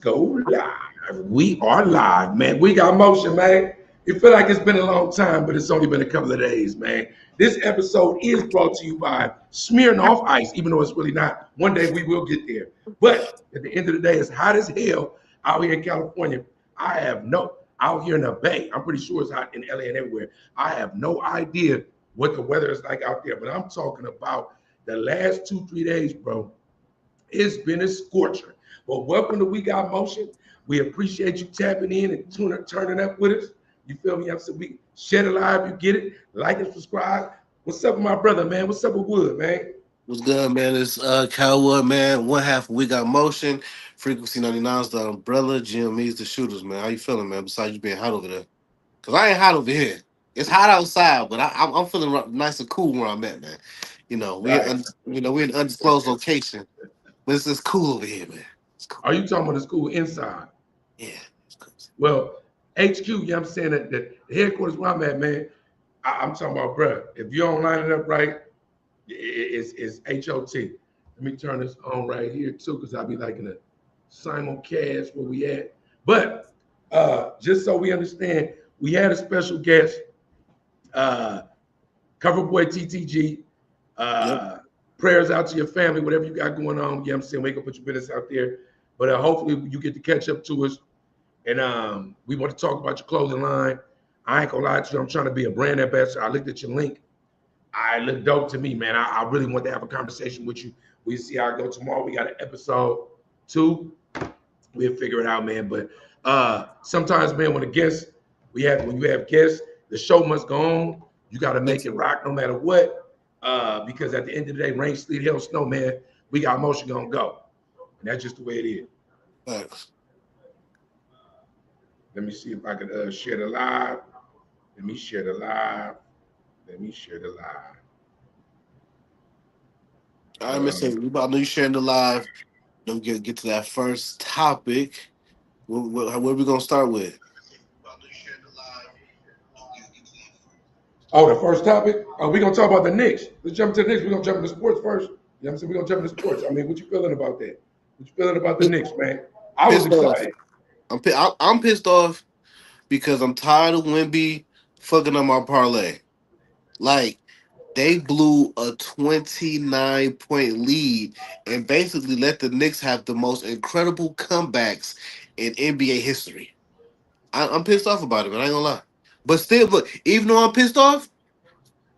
Go live. We are live, man. We got motion, man. It feel like it's been a long time, but it's only been a couple of days, man. This episode is brought to you by Smearing Off Ice, even though it's really not. One day we will get there. But at the end of the day, it's hot as hell out here in California. Out here in the Bay, I'm pretty sure it's hot in LA and everywhere. I have no idea what the weather is like out there, but I'm talking about the last 2, 3 days, bro. It's been a scorcher. Well, welcome to We Got Motion. We appreciate you tapping in and turning up with us. You feel me? I'm saying we share it live. You get it. Like and subscribe. What's up with my brother, man? What's up with Wood, man? What's good, man? It's Cowwood, man. One half of We Got Motion. Frequency 99 is the umbrella. GME's the shooters, man. How you feeling, man? Besides you being hot over there. Because I ain't hot over here. It's hot outside, but I'm feeling nice and cool where I'm at, man. Right. We're in an undisclosed location. But it's just cool over here, man. It's cool. Are you talking about the school inside? Yeah, it's cool. Well, HQ, you know what I'm saying? That the headquarters where I'm at, man. I'm talking about, bro. If you don't line it up right, it's HOT. Let me turn this on right here too, because I'll be like in a simulcast where we at. But just so we understand, we had a special guest, uh, Coverboy TTG. Yep. Prayers out to your family, whatever you got going on. You know what I'm saying? Wake up, put your business out there. But hopefully you get to catch up to us. And we want to talk about your clothing line. I ain't gonna lie to you. I'm trying to be a brand ambassador. I looked at your link. I look dope to me, man. I really want to have a conversation with you. We see how it go tomorrow. We got an episode 2. We'll figure it out, man. But sometimes, man, when you have guests, the show must go on. You got to make it rock no matter what. Because at the end of the day, rain, sleet, hail, snow, man, we got motion gonna go. And that's just the way it is. Thanks. Let me see if I can share the live. Let me share the live. Let me share the live. All right, Miss. We about to you sharing the live. Don't get to that first topic. What we gonna start with? Oh, the first topic? We're gonna talk about the Knicks. Let's jump to the Knicks. We're gonna jump into sports first. You know what I'm saying? We're gonna jump into sports. I mean, what you feeling about that? What you feeling about the Knicks, man? I was Pissed off. excited. I'm pissed off because I'm tired of Wimby fucking up my parlay. Like they blew a 29-point lead and basically let the Knicks have the most incredible comebacks in NBA history. I'm pissed off about it, man. I ain't gonna lie. But still, look, even though I'm pissed off,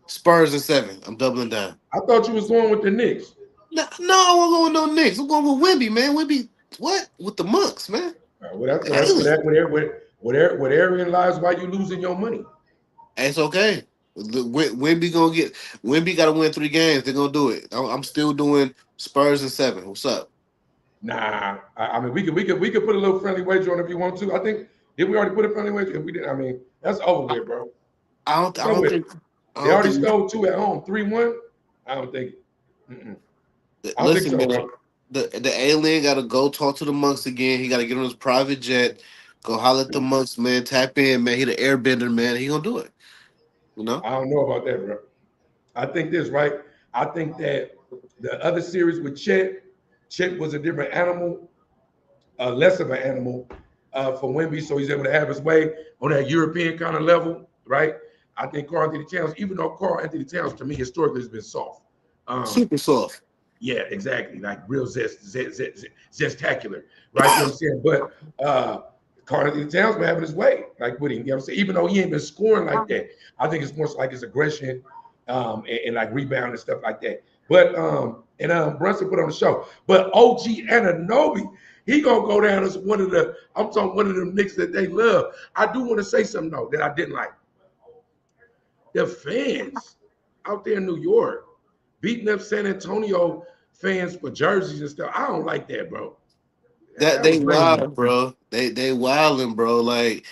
Spurs in 7. I'm doubling down. I thought you was going with the Knicks. No, I won't go with no Knicks. I'm going with Wimby, man. Wimby, what? With the monks, man. Well, that's Alien. therein lies why you losing your money. It's okay. Wimby got to win 3 games. They're gonna do it. I'm still doing Spurs in 7. What's up? Nah, I mean we could put a little friendly wager on if you want to. I think did we already put a friendly wager? If we did, I mean that's over with, bro. I So don't with think. I they don't already think. stole 2 at home, 3-1. I don't think. Mm-mm. I don't think Listen, so, man. bro. The alien got to go talk to the monks again. He got to get on his private jet. Go holler at the monks, man. Tap in, man. He the airbender, man. He gonna do it. You know. I don't know about that, bro. I think this, right? I think that the other series with Chet was a different animal, less of an animal for Wemby, so he's able to have his way on that European kind of level, right? I think Carl Anthony Towns, even though Carl Anthony Towns to me historically has been soft. Um, Super soft. yeah, exactly, like real zestacular, right? You know what I'm saying? But Carl Anthony Towns been having his way, like with him. You know what I'm saying? Even though he ain't been scoring like that, I think it's more so like his aggression and like rebound and stuff like that. But Brunson put on the show. But OG Ananobi, he gonna go down as one of the. I'm talking one of them Knicks that they love. I do want to say something though that I didn't like. The fans out there in New York beating up San Antonio fans for jerseys and stuff. I don't like that, bro. That That was they lame. wild, bro. They wilding, bro. Like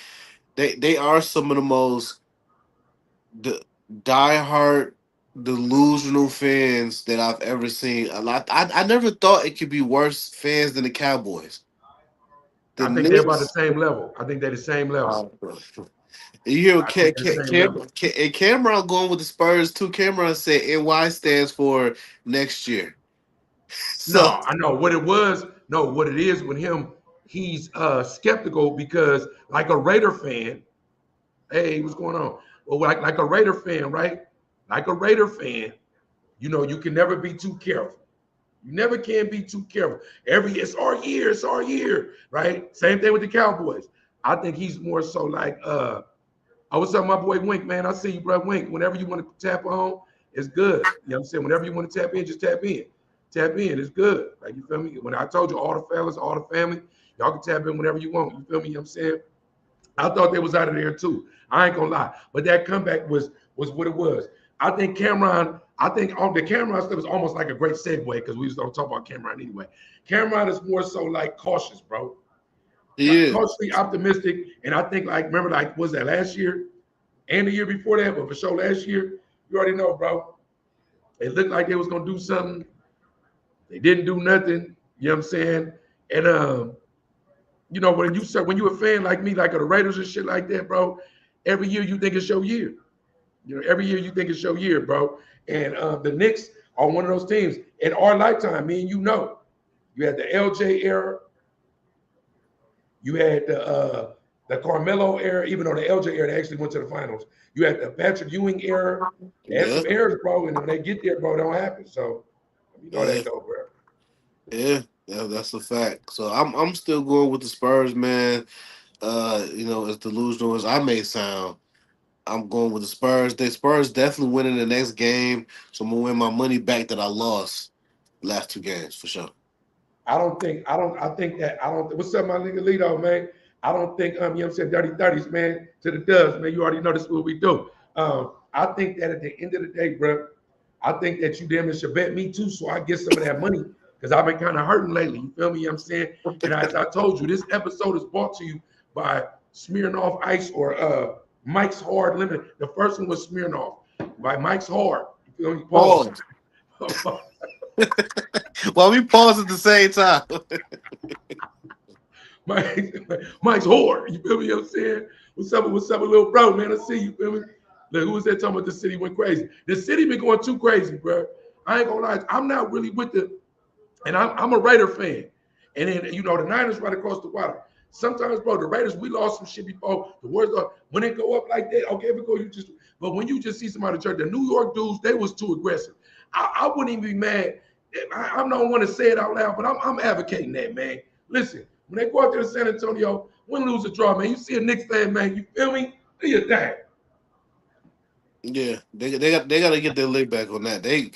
they are some of the most the diehard delusional fans that I've ever seen. A lot. I never thought it could be worse fans than the Cowboys. The I think they're about the Knicks. same level. I think they're the same level. Bro. You hear I think they're the same level. And Cameron going with the Spurs too. Cameron said NY stands for next year. So No, I know what it was. No, what it is with him. he's skeptical because like a Raider fan, hey, what's going on? Well, like a Raider fan, right? Like a Raider fan, you can never be too careful. You never can be too careful. It's our year, right? Same thing with the Cowboys. I think he's more so like I was telling my boy Wink, man. I see you, bro. Wink. Whenever you want to tap on, it's good. You know what I'm saying? Whenever you want to tap in, just tap in. Tap in. It's good. Like, you feel me? When I told you all the fellas, all the family, y'all can tap in whenever you want. You feel me? You know what I'm saying? I thought they was out of there too. I ain't gonna lie. But that comeback was what it was. I think on the Cameron stuff is almost like a great segue because we was gonna talk about Cameron anyway. Cameron is more so like cautious, bro. He is. Cautiously optimistic. And I think like remember, like, was that last year and the year before that, but for sure last year, you already know, bro. It looked like they was gonna do something. They didn't do nothing. You know what I'm saying? And when you a fan like me, like of the Raiders and shit like that, bro, every year you think it's your year. Every year you think it's your year, bro. And the Knicks are one of those teams in our lifetime. Me and you had the LJ era, you had the Carmelo era. Even though the LJ era they actually went to the finals, you had the Patrick Ewing era. They had Yeah, some errors, bro, and when they get there, bro, it don't happen. So you know yeah, that go, bro. yeah. That's a fact. So I'm still going with the Spurs, man. As delusional as I may sound, I'm going with the Spurs. The Spurs definitely winning the next game, so I'm gonna win my money back that I lost last two games for sure. I think that I don't what's up, my nigga Lito, man. I don't think you know what I'm saying, dirty thirties, man, to the dubs, man. You already know this is what we do. I think that at the end of the day, bro, I think that you damn near should bet me too, so I get some of that money because I've been kind of hurting lately. You feel me? You know what I'm saying? And as I told you, this episode is brought to you by Smearing Off Ice or Mike's Hard Limited. The first one was Smearing Off by Mike's Hard. You feel me? Pause. Pause. While we pause at the same time. Mike's whore. You feel me? You know what I'm saying? What's up, little bro, man? I see you, feel me? Look, who was that talking about the city went crazy? The city been going too crazy, bro. I ain't gonna lie. I'm not really with the, and I'm a Raider fan. And then, the Niners right across the water. Sometimes, bro, the Raiders, we lost some shit before. The words are, when they go up like that, okay, but when you just see somebody church, the New York dudes, they was too aggressive. I wouldn't even be mad. I don't want to say it out loud, but I'm advocating that, man. Listen, when they go out there to San Antonio, win, lose, or draw, man, you see a Knicks fan, man, you feel me? Do your thing. Yeah, they got to get their leg back on that. They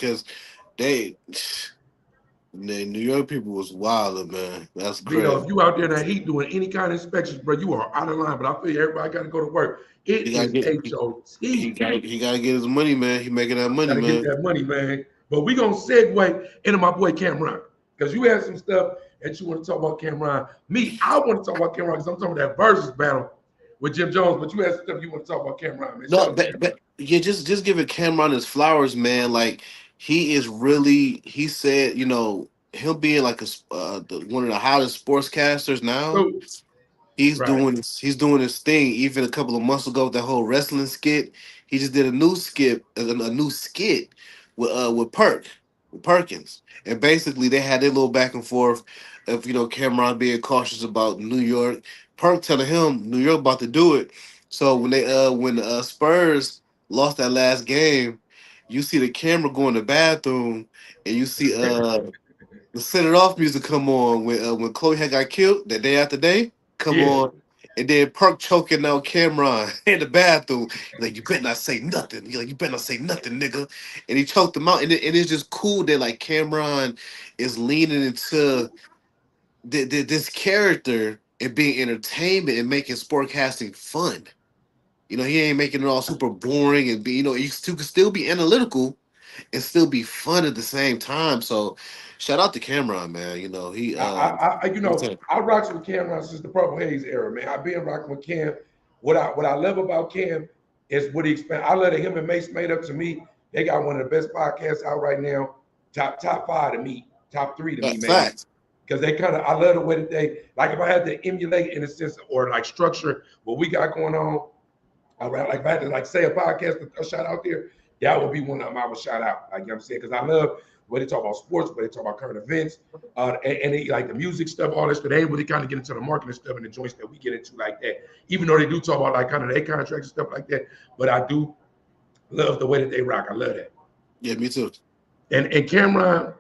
the New York people was wild, man. That's Lito, crazy. if you out there in that heat doing any kind of inspections, bro, you are out of line. But I feel you, everybody got to go to work. It He got to is get HOT. he got to get his money, man. He making that money, Got to get man. that money, man. But we gonna segue into my boy Cameron because you had some stuff that you want to talk about Cameron. Me, I want to talk about Cameron because I'm talking about that versus battle with Jim Jones. But you had some stuff you want to talk about Cameron, man. Shout No, out to Cameron. yeah, just give it Cameron his flowers, man. Like he is really. He said, him being like one of the hottest sportscasters now. So, right. He's doing his thing. Even a couple of months ago, with that whole wrestling skit, he just did a new skit with Perkins, and basically they had their little back and forth of Cameron being cautious about New York, Perk telling him New York about to do it. So when Spurs lost that last game, you see the camera go in the bathroom, and you see the Set It Off music come on when Chloe had got killed that day after day come Yeah. on, and then Perk choking out Cameron in the bathroom. He's like, you better not say nothing. He's like, you better not say nothing, nigga. And he choked him out, and it's just cool that like Cameron is leaning into this character and being entertainment and making sportcasting fun. He ain't making it all super boring and be, you can still be analytical and still be fun at the same time. So shout out to Cameron, man. He I rocked with Cam since the Purple Haze era, man. I've been rocking with Cam. What I love about Cam is what he expand. I love that him and Mace made up to me. They got one of the best podcasts out right now. Top five to me, top three to me, maybe. facts. Because I love the way that they like. If I had to emulate in a sense or like structure what we got going on, like if I had to like say a podcast, a shout out there, that would be one of them I would shout out. Like, you know what I'm saying? Because I love where they talk about sports, where they talk about current events, and they like the music stuff, all that stuff. They ain't really kind of get into the marketing stuff and the joints that we get into like that. Even though they do talk about like kind of their contracts and stuff like that, but I do love the way that they rock. I love that. Yeah, me too. And Cameron,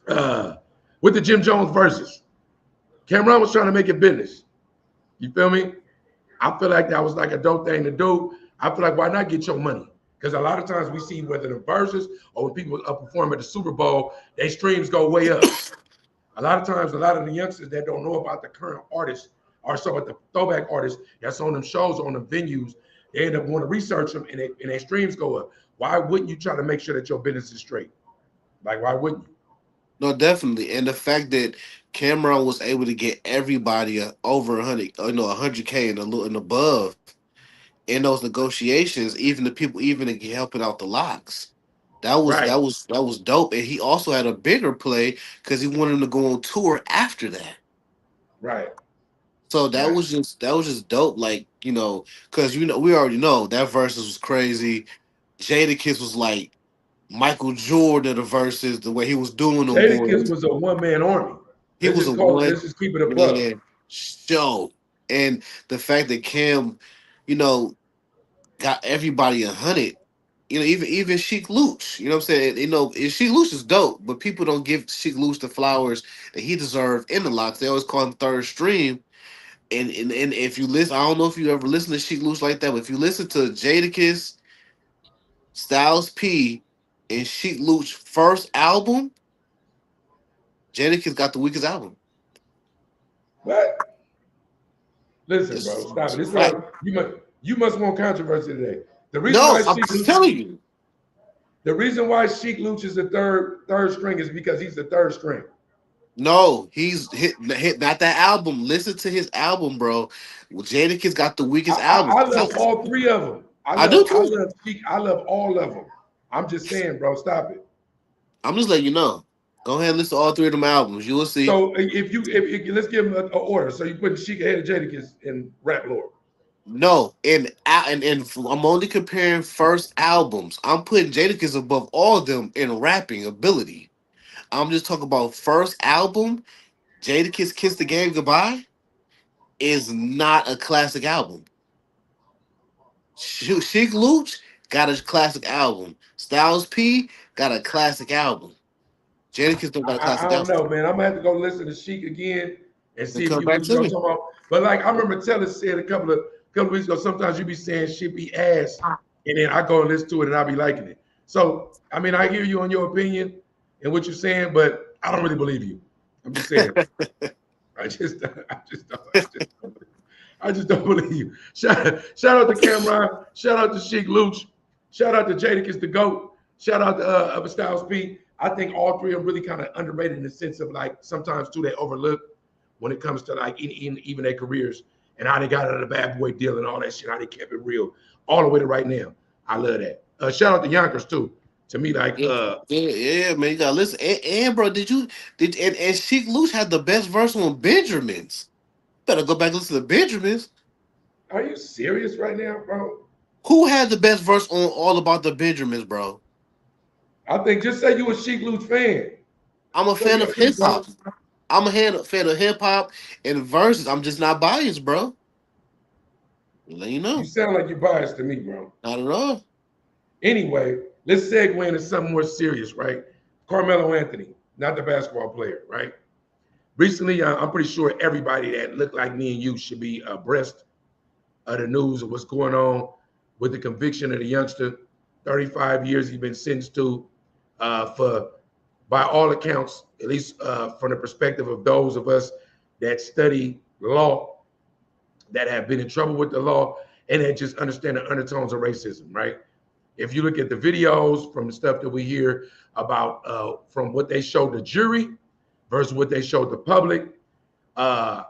uh, with the Jim Jones verses, Cameron was trying to make it business. You feel me? I feel like that was like a dope thing to do. I feel like why not get your money? Because a lot of times we see whether the verses or when people perform at the Super Bowl, their streams go way up. A lot of times, a lot of the youngsters that don't know about the current artists or some of the throwback artists that's on them shows, on them venues, they end up want to research them and their streams go up. Why wouldn't you try to make sure that your business is straight? Like, why wouldn't you? No, definitely, and the fact that Cameron was able to get everybody over 100, 100K and above in those negotiations, even the people, even helping out the locks. Right, That was dope, and he also had a bigger play because he wanted him to go on tour after that. right, So right. that was just dope. Like because we already know that versus was crazy. Jadakiss was like Michael Jordan of the verses, the way he was doing them Jadakiss boys. was a one-man army. He was a Let's one just keep it a buck. man show, and the fact that Cam, you know, got everybody 100. Even Sheik Luch. You know what I'm saying? Sheik Luch is dope, but people don't give Sheik Luch the flowers that he deserved in the locks. They always call him third stream. And if you listen, I don't know if you ever listen to Sheik Luch like that, but if you listen to Jadakiss, Styles P, and Sheik Luch first album, Jadakiss got the weakest album. What? Listen, bro, stop It's it. a This is fact. what you must want controversy today. The reason No, why I'm Sheik just Luch, telling you. the reason why Sheik Luch is the third string is because he's the third string. No, he's hit not that album. Listen to his album, bro. Well, Jadakiss got the I, weakest album. I, I love all three of them. I I do love I too. love Sheik. I love all of them. I'm just saying, bro, stop it. I'm just letting you know. Go ahead and listen to all three of them albums. You will see. So if let's give him a order. So you put Sheik ahead of Jadakiss in rap lore. No, and I'm only comparing first albums. I'm putting Jadakiss above all of them in rapping ability. I'm just talking about first album. Jadakiss "Kiss the Game Goodbye" is not a classic album. Sheik Luch got a classic album. Styles P got a classic album. Jadakiss don't got a I classic don't album. know, man. I'm gonna have to go listen to Sheik again and Then see if come you back you to know what I'm me. talking about. But like I remember Teller said a couple of weeks ago, sometimes you be saying shit be ass, and then I go and listen to it and I be liking it. So I mean, I hear you on your opinion and what you're saying, but I don't really believe you. I'm just saying. I just don't believe you. Shout out to Cameron. Shout out to Sheik Luch. Shout out to Jadakiss the GOAT. Shout out to Styles P. I think all three are really kind of underrated in the sense of like sometimes too they overlook when it comes to like even their careers and how they got out of the bad boy deal and all that shit, how they kept it real all the way to right now. I love that. Shout out to Yonkers too. To me, like Yeah, man, you gotta listen. And bro, and Sheik Luch had the best verse on Benjamins. Better go back and listen to Benjamins. are you serious right now, bro? Who had the best verse on All About the Benjamins, bro? I think just say you a Sheik Luch fan. I'm a Say fan you of a Luch, hip bro. hop. I'm a fan of hip hop and verses. I'm just not biased, bro. Let you You know. sound like you're biased to me, bro. Not at all. Anyway, let's segue into something more serious, right? Carmelo Anthony, not the basketball player, right? Recently, I'm pretty sure everybody that looked like me and you should be abreast of the news of what's going on with the conviction of the youngster. 35 years he's been sentenced to for, by all accounts, at least from the perspective of those of us that study law, that have been in trouble with the law, and that just understand the undertones of racism, right? If you look at the videos from the stuff that we hear about from what they showed the jury versus what they showed the public, uh,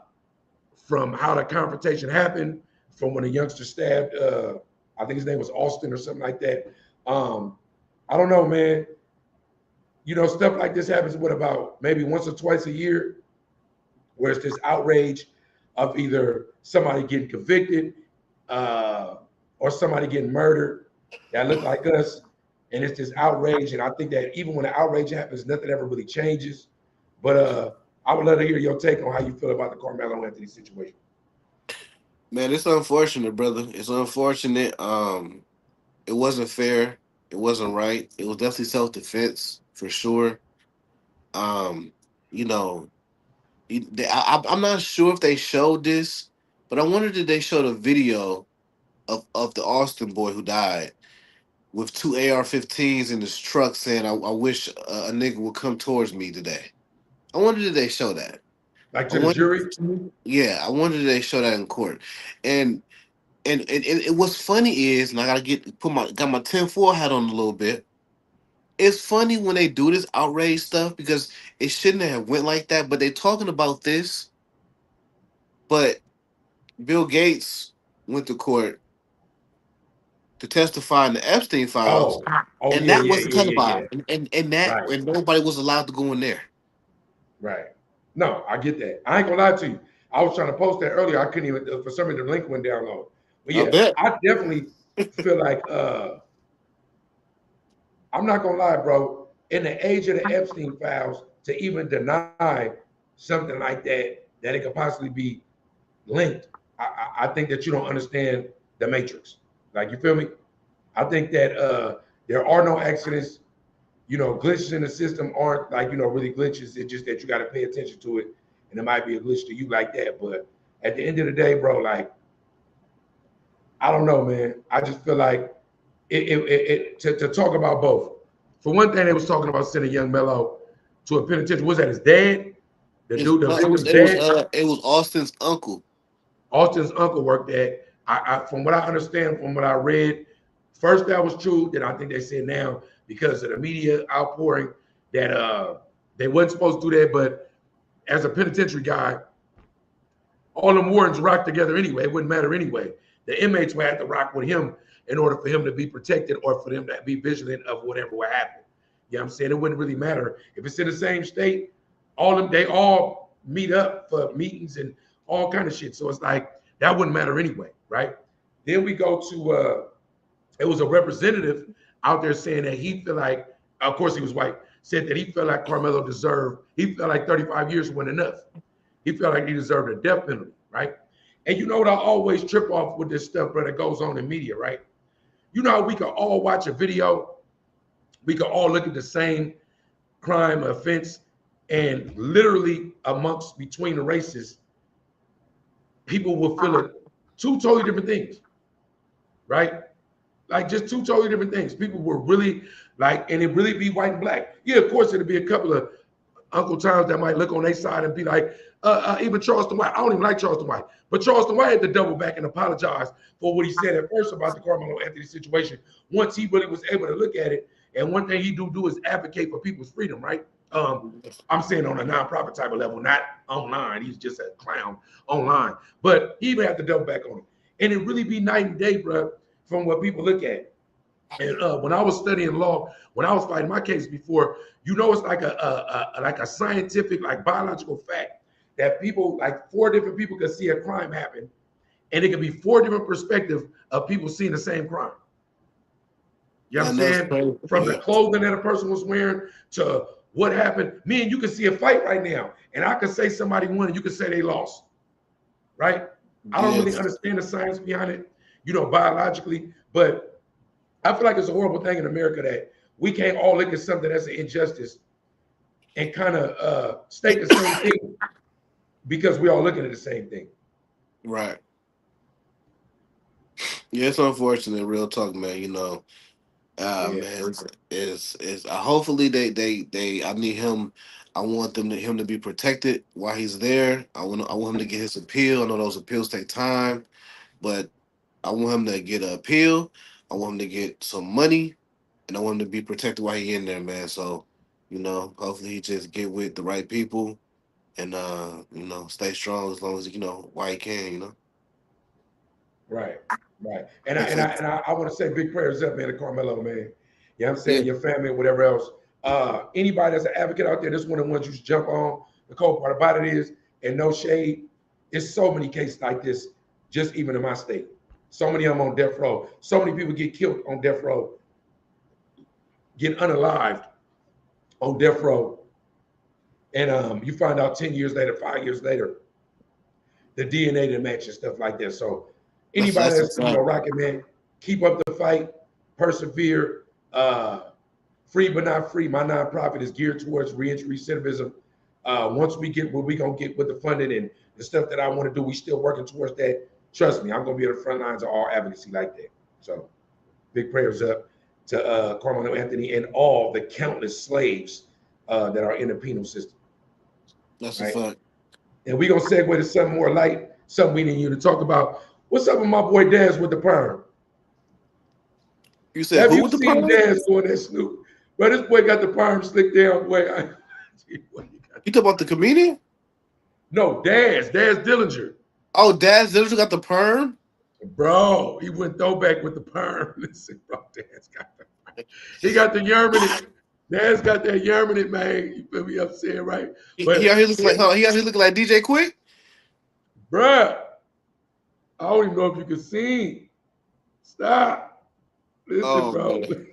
from how the confrontation happened, from when the youngster stabbed, I think his name was Austin or something like that. Um, I don't know, man. You know, stuff like this happens, what, about maybe once or twice a year, where it's this outrage of either somebody getting convicted uh, or somebody getting murdered that look like us. and it's this outrage. And I think that even when the outrage happens, nothing ever really changes. But I would love to hear your take on how you feel about the Carmelo Anthony situation. Man, it's unfortunate, brother. It's unfortunate. It wasn't fair. It wasn't right. It was definitely self defense for sure. Um, you know, I'm not sure if they showed this, but I wonder did they show the video of the Austin boy who died with two AR-15s in his truck saying, I wish a nigga would come towards me today." I wonder did they show that. Like I to the wonder, jury? yeah, I wonder did they show that in court. And and what's funny is, and I gotta got my 10-4 hat on a little bit. It's funny when they do this outrage stuff because it shouldn't have went like that. But they talking about this, but Bill Gates went to court to testify in the Epstein files, Oh, oh and yeah, that yeah, wasn't yeah, yeah, yeah. televised, and that Right, and nobody was allowed to go in there. right. No, I get that. I ain't gonna lie to you. I was trying to post that earlier. I couldn't even for some reason the link went down low. But I yeah, bet. I definitely feel like I'm not gonna lie, bro. In the age of the Epstein files, to even deny something like that it could possibly be linked, I think that you don't understand the matrix. Like you feel me? I think that there are no accidents. Glitches in the system aren't like really glitches. It's just that you got to pay attention to it, and it might be a glitch to you like that. But at the end of the day, bro, like I don't know, man. I just feel like to talk about both. For one thing, they was talking about sending young Mello to a penitentiary. Was that his dad? The It's, dude, the no, victim's dad? it was Austin's uncle. Austin's uncle worked at. From what I understand, from what I read, first that was true. Then I think they said now because of the media outpouring that they wasn't supposed to do that. But as a penitentiary guy, all them wardens rock together anyway. It wouldn't matter anyway. The inmates would have to rock with him in order for him to be protected or for them to be vigilant of whatever would happen. You know what I'm saying? It wouldn't really matter. If it's in the same state, they all meet up for meetings and all kind of shit. So it's like that wouldn't matter anyway, right? Then we go to it was a representative out there saying that he felt like, of course he was white, said that he felt like Carmelo he felt like 35 years wasn't enough. He felt like he deserved a death penalty, right? And you know what I always trip off with this stuff, bro, that goes on in media, right? You know how we could all watch a video, we could all look at the same crime offense, and literally amongst between the races, people will feel it two totally different things, right? Like just two totally different things. People were really like, and it really be white and black. Yeah, of course, it'd be a couple of Uncle Toms that might look on their side and be like, even Charleston White. I don't even like Charleston White, but Charleston White had to double back and apologize for what he said at first about the Carmelo Anthony situation. Once he really was able to look at it, and one thing he do is advocate for people's freedom, right? I'm saying on a nonprofit type of level, not online. He's just a clown online, but he even had to double back on it, and it really be night and day, bro, from what people look at. And when I was studying law, when I was fighting my case before, it's like a scientific, like biological fact that people, like four different people, could see a crime happen, and it could be four different perspectives of people seeing the same crime. You know what I I'm know it's saying? crazy. From the Yeah. clothing that a person was wearing to what happened. Me and you can see a fight right now, and I could say somebody won, and you could say they lost, right? I don't really Yes. understand the science behind it, biologically, but I feel like it's a horrible thing in America that we can't all look at something that's an injustice and kind of state the same thing because we all looking at the same thing. Right. Yeah, it's unfortunate. Real talk, man. Yeah, Man, it's hopefully they I need him. I want him to be protected while he's there. I want him to get his appeal. I know those appeals take time, but I want him to get an appeal. I want him to get some money, and I want him to be protected while he in there, man. So, hopefully he just get with the right people and stay strong as long as while he can. right, right. And I If and I it, and I want to say big prayers up, man, to Carmelo, man. You know what I'm yeah, saying? Your family and whatever else. Anybody that's an advocate out there, this one of the ones you should jump on. The cold part about it is, and no shade, it's so many cases like this, just even in my state. So many of them on death row. So many people get killed on death row get unalived on death row, and you find out 10 years later, 5 years later, the DNA to match and stuff like that. So anybody that's a that's fact. rocking, man, keep up the fight, persevere. Free but not free. My nonprofit is geared towards reentry recidivism. Once we get what we gonna get with the funding and the stuff that I want to do, we still working towards that. Trust me, I'm gonna be at the front lines of all advocacy like that. So big prayers up to Carmelo Anthony and all the countless slaves that are in the penal system. That's a Right. fact. And we're gonna segue to something more light, something we need you to talk about. What's up with my boy Daz with the perm? You said Have who you with the seen perm? Daz doing that Snoop? Bro, this boy got the perm slicked down, boy. You talk about the comedian? No, Daz Dillinger. Oh, Daz Dillinger got the perm. Bro, he went throwback with the perm. Listen, bro, Daz got the perm. He got the yerminate. Daz got that yerminate, man. You feel me? I'm saying, right? He out But, here looking like he out here looking like DJ Quick. bruh, I don't even know if you can sing. Stop. Listen, Oh bro. man,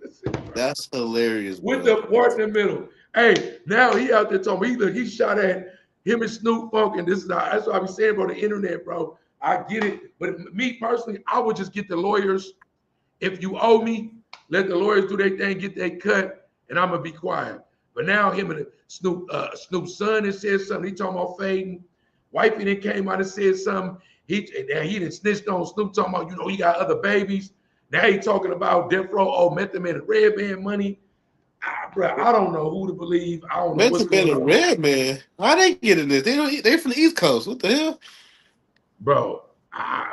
Listen, bro. that's hilarious, With bro. the part in the middle. Hey, now he out there talking. He shot at him and Snoop Funk, and this is that's what I be saying, bro. The internet, bro. I get it, but me personally, I would just get the lawyers. If you owe me, let the lawyers do their thing, get their cut, and I'm gonna be quiet. But now him and Snoop's son has said something. He talking about fading. Wifey then came out and said something. He didn't snitched on Snoop talking about, he got other babies. Now he talking about death row, Method Man and Red Man money. Bro, I don't know who to believe. I don't know what's Mental going Man and on, Red Man. How they get in this? They from the East Coast. What the hell? bro.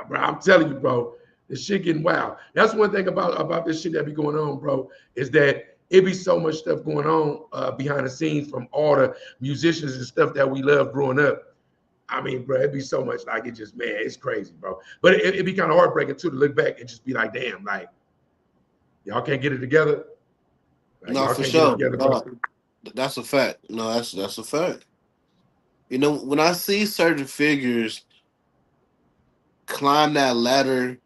Bro, I'm telling you, bro, this shit getting wild. That's one thing about this shit that be going on, bro, is that it be so much stuff going on behind the scenes from all the musicians and stuff that we love growing up. I mean, bro, it'd be so much like it just, man, it's crazy, bro. But it'd be kind of heartbreaking too to look back and just be like, damn, like y'all can't get it together. Like No, y'all for can't get it sure. together, bro. No, that's a fact. No, that's a fact. You know, when I see certain figures climb that ladder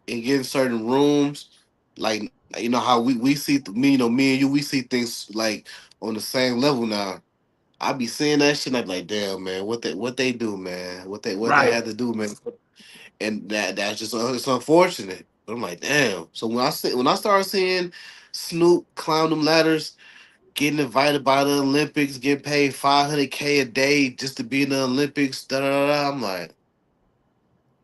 and get in certain rooms, like how we see me, me and you, we see things like on the same level now. I be seeing that shit, and I be like, damn, man, what they do, man, what they Right. had to do, man, and that's just it's unfortunate. But I'm like, damn. So when I started seeing Snoop climb them ladders, getting invited by the Olympics, getting paid 500K a day just to be in the Olympics, da da da, I'm like,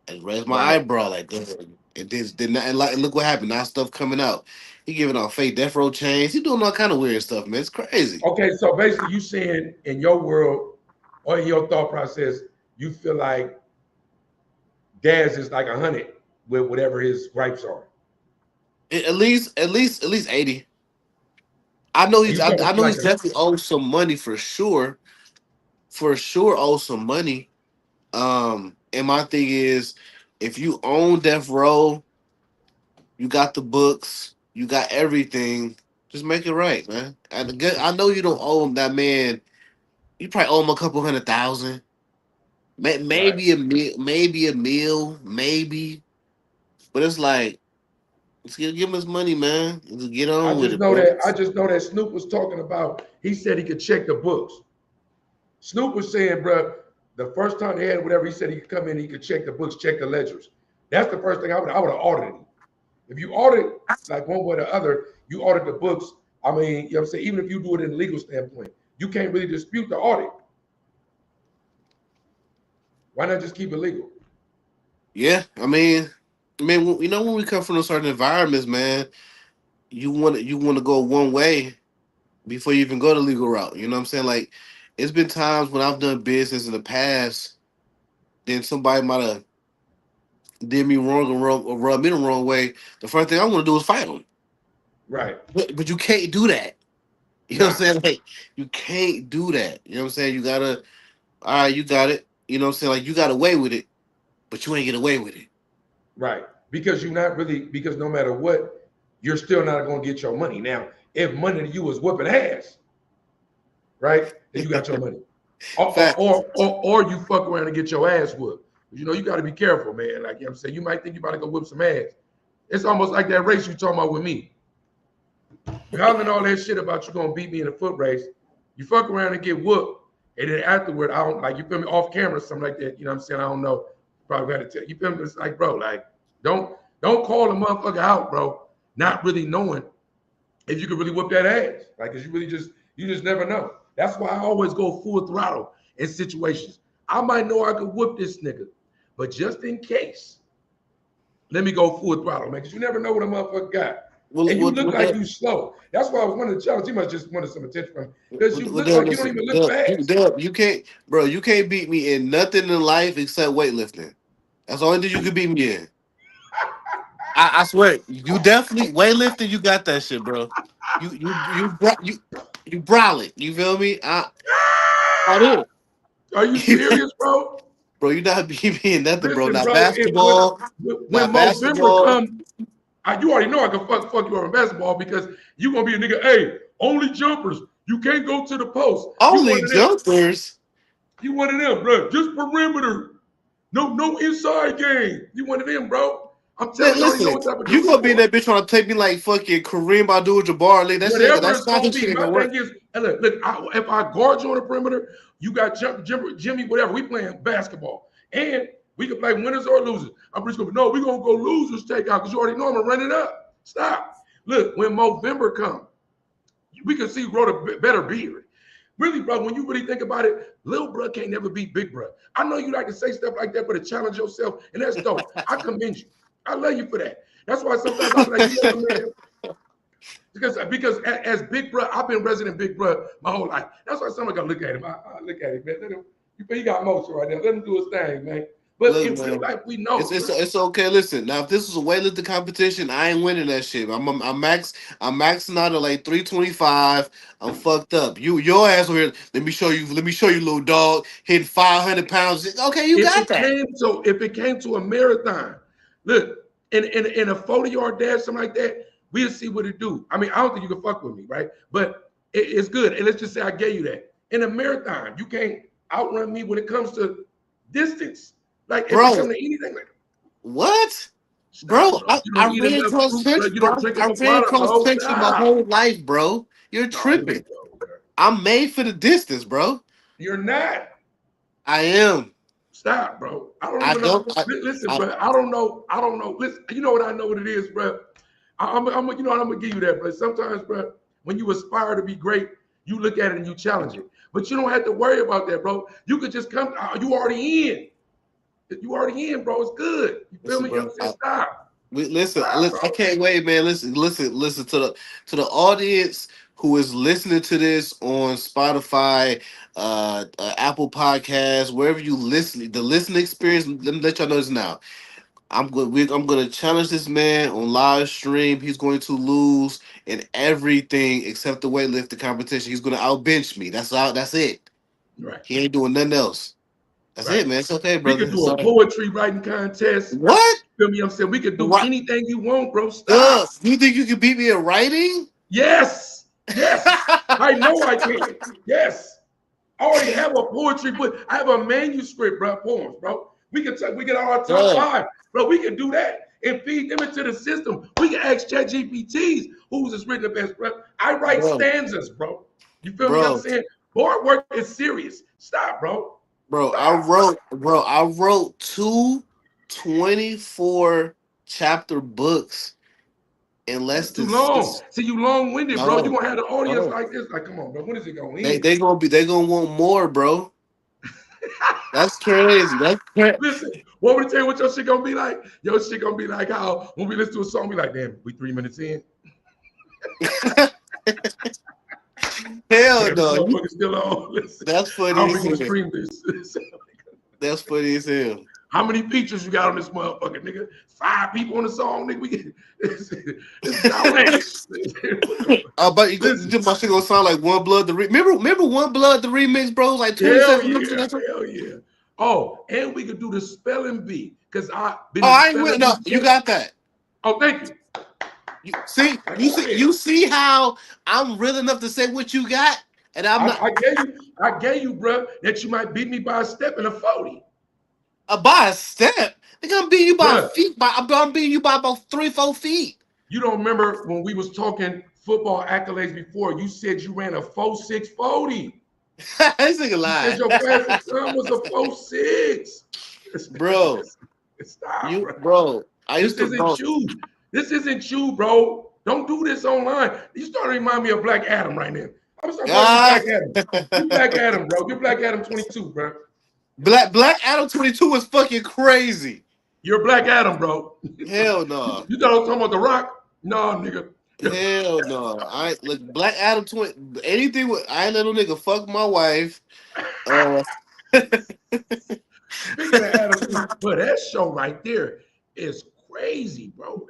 I raised my Right. eyebrow like this. And then and like look what happened. Now stuff coming out. He giving out fake death row chains. He doing all kind of weird stuff, man. It's crazy. Okay, so basically you saying in your world or in your thought process, you feel like Daz is like 100 with whatever his gripes are. At least 80. I know And he's you I, talking I about know like he's definitely owed some money for sure. For sure owes some money. And my thing is, if you own Death Row, you got the books, you got everything. Just make it right, man. I know you don't owe him that man. You probably owe him a couple 100,000. right. Maybe a meal, maybe. But it's like, let's give him his money, man. Let's get I on with just it, know bro. that I just know that Snoop was talking about. He said he could check the books. Snoop was saying, bro, the first time they had whatever, he said he could come in, he could check the books, check the ledgers. That's the first thing I would have audited him. If you audit like one way or the other, you audit the books. I mean, you know what I'm saying? Even if you do it in a legal standpoint, you can't really dispute the audit. Why not just keep it legal? Yeah, when we come from a certain environments, man, you want to go one way before you even go the legal route. You know what I'm saying? Like, it's been times when I've done business in the past, then somebody might have did me wrong or rubbed me the wrong way. The first thing I want to do is fight them. Right. But you can't do that. You know what Nah. I'm saying? Like, you can't do that. You know what I'm saying? You gotta, all right, you got it. You know what I'm saying? Like, you got away with it, but you ain't get away with it. Right. Because you're not really, because no matter what, you're still not going to get your money. Now, if money to you is whooping ass, right, then you got your money. Or, or, Fact. or, or you fuck around and get your ass whooped. You got to be careful, man. Like, you know what I'm saying? You might think you about to go whip some ass. It's almost like that race you talking about with me. You hollering all that shit about you gonna beat me in a foot race. You fuck around and get whooped, and then afterward, I don't like you feel me off camera, something like that. You know what I'm saying? I don't know. Probably gotta tell you feel me. It's like, bro, like don't call a motherfucker out, bro. Not really knowing if you could really whoop that ass. Like, cause you just never know. That's why I always go full throttle in situations. I might know I could whoop this nigga, but just in case, let me go full throttle, man. Cause you never know what a motherfucker got. And you look like you slow. That's why I was one of the challenges. You must just wanted some attention from me. Because you look like you don't even look fast. You can't, bro. You can't beat me in nothing in life except weightlifting. That's the only thing you can beat me in. I swear, you definitely weightlifting. You got that shit, bro. You brawl it. You feel me? I do. Are you serious, bro? Bro, you not beat me in nothing, bro. Listen, Not bro. basketball. When Not November basketball. comes, you already know I can fuck you over in basketball because you gonna be a nigga. Hey, only jumpers. You can't go to the post. You one Only of them. jumpers. You one of them, bro. Just perimeter. No inside game. You one of them, bro. I'm telling you, I already know Listen, what type of you dude gonna you be in are. that bitch trying to take me like fucking Kareem Abdul-Jabbar. Like, that shit, Whatever that it's gonna stocking be. shit ain't My gonna thing work. is, hey, look, if I guard you on the perimeter, you got Jimmy, whatever. We playing basketball, and we can play winners or losers. I'm just gonna no, we gonna go losers take out because you already know I'm gonna run it up. Stop. Look, when November comes, we can see you grow a better beard. Really, bro, when you really think about it, little bro can't never beat big bro. I know you like to say stuff like that, but to challenge yourself, and that's dope. I commend you. I love you for that. That's why sometimes I'm like, you know what, man? Because as big bro, I've been resident big bro my whole life. That's why somebody gotta look at him. I look at him, man. Let him, he got motion right now. Let him do his thing, man. But Look, in real man, life, we know, bro. it's okay. Listen, now if this was a weightlifting competition, I ain't winning that shit. I'm maxing out at like 325. I'm fucked up. Your ass over here. Let me show you, little dog, hitting 500 pounds. Okay, you got that. If it came to a marathon, look, in a 40-yard dash, something like that, we'll see what it do. I mean, I don't think you can fuck with me, right? But it's good. And let's just say I gave you that. In a marathon, you can't outrun me when it comes to distance. Like if it Bro, comes to anything, like what? stop, Bro, bro. I, You I don't eat ran enough cross fruit, bro. country, You don't bro. drink I enough ran water, cross bro. country my Stop. whole life, bro. You're No, here we tripping. go, bro. I'm made for the distance, bro. You're not. I am. Stop, bro. I don't I even know. don't. I, Listen, I bro. I don't know. I don't know. Listen, you know what I know what it is, bro. You know what I'm gonna give you that, bro. Sometimes, bro, when you aspire to be great, you look at it and you challenge it. But you don't have to worry about that, bro. You could just come. You already in. You already in, bro. It's good. You feel listen, me? You know bro. what I'm saying? Stop. Stop, Listen. I bro. can't wait, man. Listen to the audience who is listening to this on Spotify, Apple Podcasts, wherever you listen. The listening experience. Let me let y'all know this now. I'm gonna challenge this man on live stream. He's going to lose in everything except the weightlifting competition. He's gonna outbench me. That's all. That's it. Right. He ain't doing nothing else. That's Right. it, man. It's okay, We brother. could It's do all a right. poetry writing contest. What? Feel me? I'm saying we could do What? anything you want, bro. Stop. You think you can beat me in writing? Yes. Yes. I know I can. Yes. I already have a poetry book. I have a manuscript, bro, poems, bro. We get our top Done. five, bro. We can do that and feed them into the system. We can ask Chat GPTs who's has written the best, bro. I write Bro, stanzas, bro. You feel me? I'm bro, saying board work is serious. Stop, bro. bro. Stop. I wrote two 24 chapter books in less That's than too long. 6. See, you long-winded, bro. You're No, gonna have the audience no. like this. Like, come on, bro. When is it gonna They end? they gonna be they gonna want more, bro. That's crazy. That's crazy. Listen, what would it tell you what your shit gonna be like? Your shit gonna be like how when we listen to a song, we like, damn, we 3 minutes in. Hell Damn, this no. motherfucker still on. Listen, That's how funny we as gonna hell. stream this? That's funny as hell. How many features you got on this motherfucker, nigga? 5 people on the song, nigga. We get it's dynamic. What the fuck? But Listen, my shit gonna sound like One Blood remember One Blood the remix, bro? It was like hell 27 minutes or yeah, something. hell yeah. Oh, and we could do the spelling bee because I've been Oh, the I ain't spelling with bee no. You too. got that. Oh, thank you. Like I said, You see how I'm real enough to say what you got, and I'm not I gave you, bro, that you might beat me by a step in a 40. by a step. They gonna beat you by Bruh, feet. I'm beating you by about 3, 4 feet. you don't remember when we was talking football accolades before. You said you ran a 4.6 40. This nigga You said lied. your fastest time was a 4.6. Bro, Stop, bro. I This used to isn't go. you. This isn't you, bro. Don't do this online. You starting to remind me of Black Adam right now. I'm gonna start calling you Ah, Black Adam. You Black Adam, bro. You're Black Adam 22, bro. Black Adam 22 was fucking crazy. You're Black Adam, bro. Hell no. You thought I was talking about The Rock? No, nigga. Hell no. I look Black Adam 20 anything with I ain't little nigga fuck my wife. Uh Speaking of Adam, but that show right there is crazy, bro.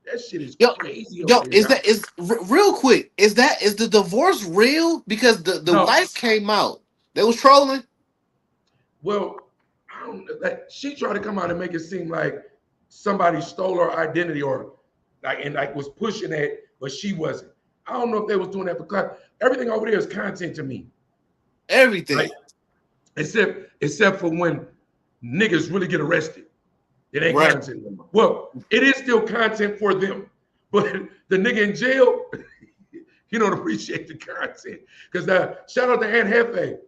That shit is yo, crazy over yo, there, is dog. that is real quick? Is the divorce real? Because the No, wife came out. They was trolling. well, I don't like she tried to come out and make it seem like somebody stole her identity or like was pushing that, but she wasn't. I don't know if they was doing that because everything over there is content to me. Everything. Like except for when niggas really get arrested. It ain't Right. content anymore. Well, it is still content for them, but the nigga in jail, he don't appreciate the content. Because shout out to Aunt Hefe,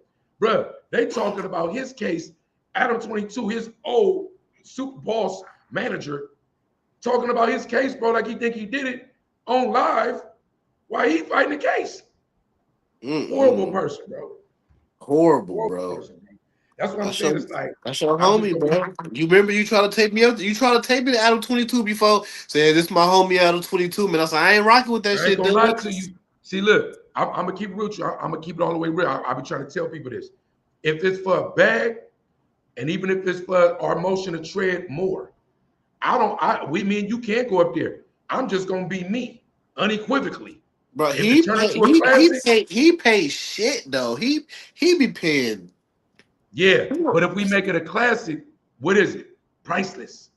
bruh. They talking about his case. Adam 22, his old super boss manager, talking about his case, bro, like he think he did it on live while he fighting the case. Horrible Mm-mm. person, bro. Horrible, Horrible bro. person. Bro. That's what I'm That's saying. your It's like that's your I'm just homie, gonna be. bro. You remember you try to take me up? You try to take me to Adam 22 before saying this my homie Adam 22, man. I said I ain't rocking with that I ain't shit, gonna dude. lie to you. See, look, I'm gonna keep it real. I'm gonna keep it all the way real. I be trying to tell people this. If it's for a bag, and even if it's for our motion to tread more, me and you can't go up there. I'm just gonna be me, unequivocally. Bro, If it he turn pay, into a classic, he pays shit though. He be paying. yeah. But if we make it a classic, what is it? Priceless.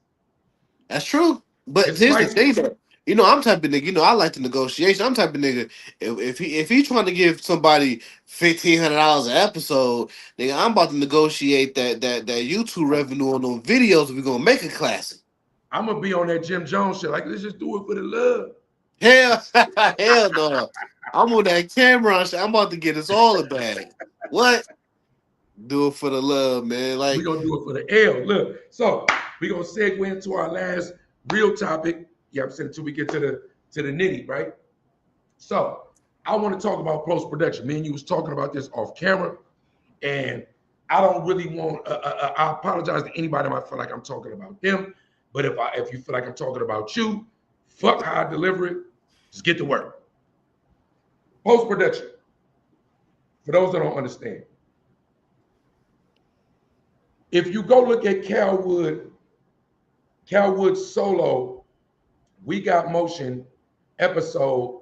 That's true. But It's here's the thing priceless. though. I'm type of nigga. I like the negotiation. I'm type of nigga. If he trying to give somebody $1,500 an episode, nigga, I'm about to negotiate that YouTube revenue on those videos. If we gonna make a classic. I'm gonna be on that Jim Jones shit. Like, let's just do it for the love. Hell, hell no. I'm on that camera. I'm about to get us all a bag. What? Do it for the love, man. We're Like, gonna do it for the L. Look, so we're gonna segue into our last real topic. Yeah, I'm saying until we get to the nitty, right? So I want to talk about post-production. Me and you was talking about this off camera, and I don't really want I apologize to anybody that might feel like I'm talking about them. But if you feel like I'm talking about you, fuck how I deliver it. Just get to work. Post-production. For those that don't understand, if you go look at Calwood's solo, We Got Motion episode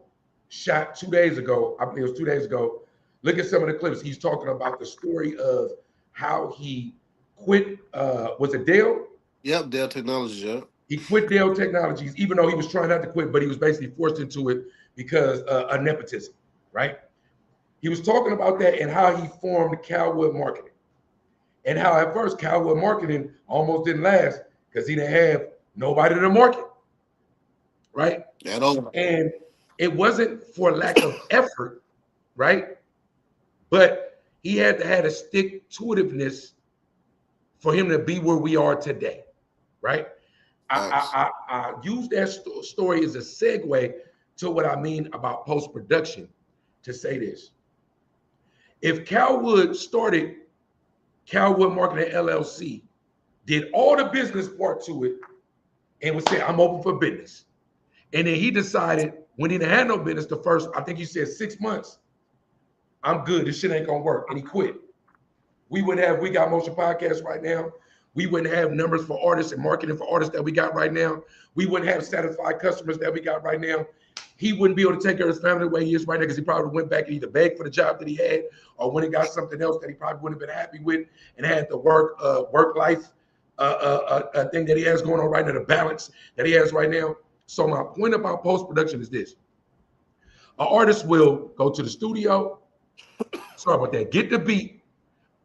shot 2 days ago. I believe it was 2 days ago. Look at some of the clips. He's talking about the story of how he quit. Was it Dell? yep, Dell Technologies, yeah. He quit Dell Technologies, even though he was trying not to quit, but he was basically forced into it because of nepotism, right? He was talking about that and how he formed Calwood Marketing. And how at first Calwood Marketing almost didn't last because he didn't have nobody to market, right? At all. And it wasn't for lack of effort, right? But he had to have a stick to itiveness for him to be where we are today, right? Facts. I use that story as a segue to what I mean about post production to say this. If Calwood started Calwood Marketing LLC, did all the business part to it, and would say, I'm open for business. And then he decided when he didn't have no business the first, I think he said 6 months, I'm good. This shit ain't gonna work. And he quit. We wouldn't have We Got Motion podcast right now. We wouldn't have numbers for artists and marketing for artists that we got right now. We wouldn't have satisfied customers that we got right now. He wouldn't be able to take care of his family the way he is right now because he probably went back and either begged for the job that he had or when he got something else that he probably wouldn't have been happy with and had the work life thing that he has going on right now, the balance that he has right now. So my point about post-production is this. An artist will go to the studio, sorry about that, get the beat,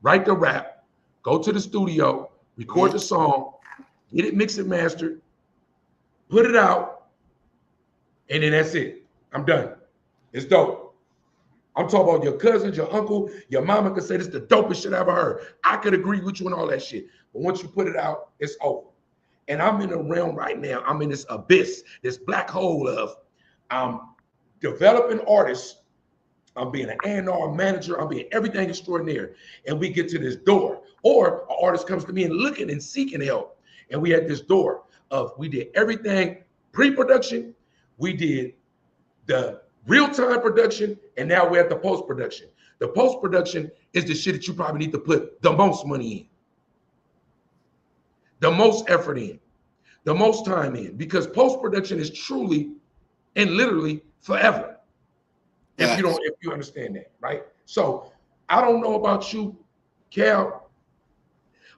write the rap, go to the studio, record the song, get it mixed and mastered, put it out, and then that's it. I'm done. It's dope. I'm talking about your cousins, your uncle, your mama could say this is the dopest shit I ever heard. I could agree with you and all that shit. But once you put it out, it's over. And I'm in a realm right now. I'm in this abyss, this black hole of developing artists. I'm being an A&R manager. I'm being everything extraordinary. And we get to this door. Or an artist comes to me and looking and seeking help. And we had this door of we did everything pre-production. We did the real-time production, and now we're at the post-production. The post-production is the shit that you probably need to put the most money in, the most effort in, the most time in, because post-production is truly and literally forever. Facts. If you understand that, right? So I don't know about you, Cal,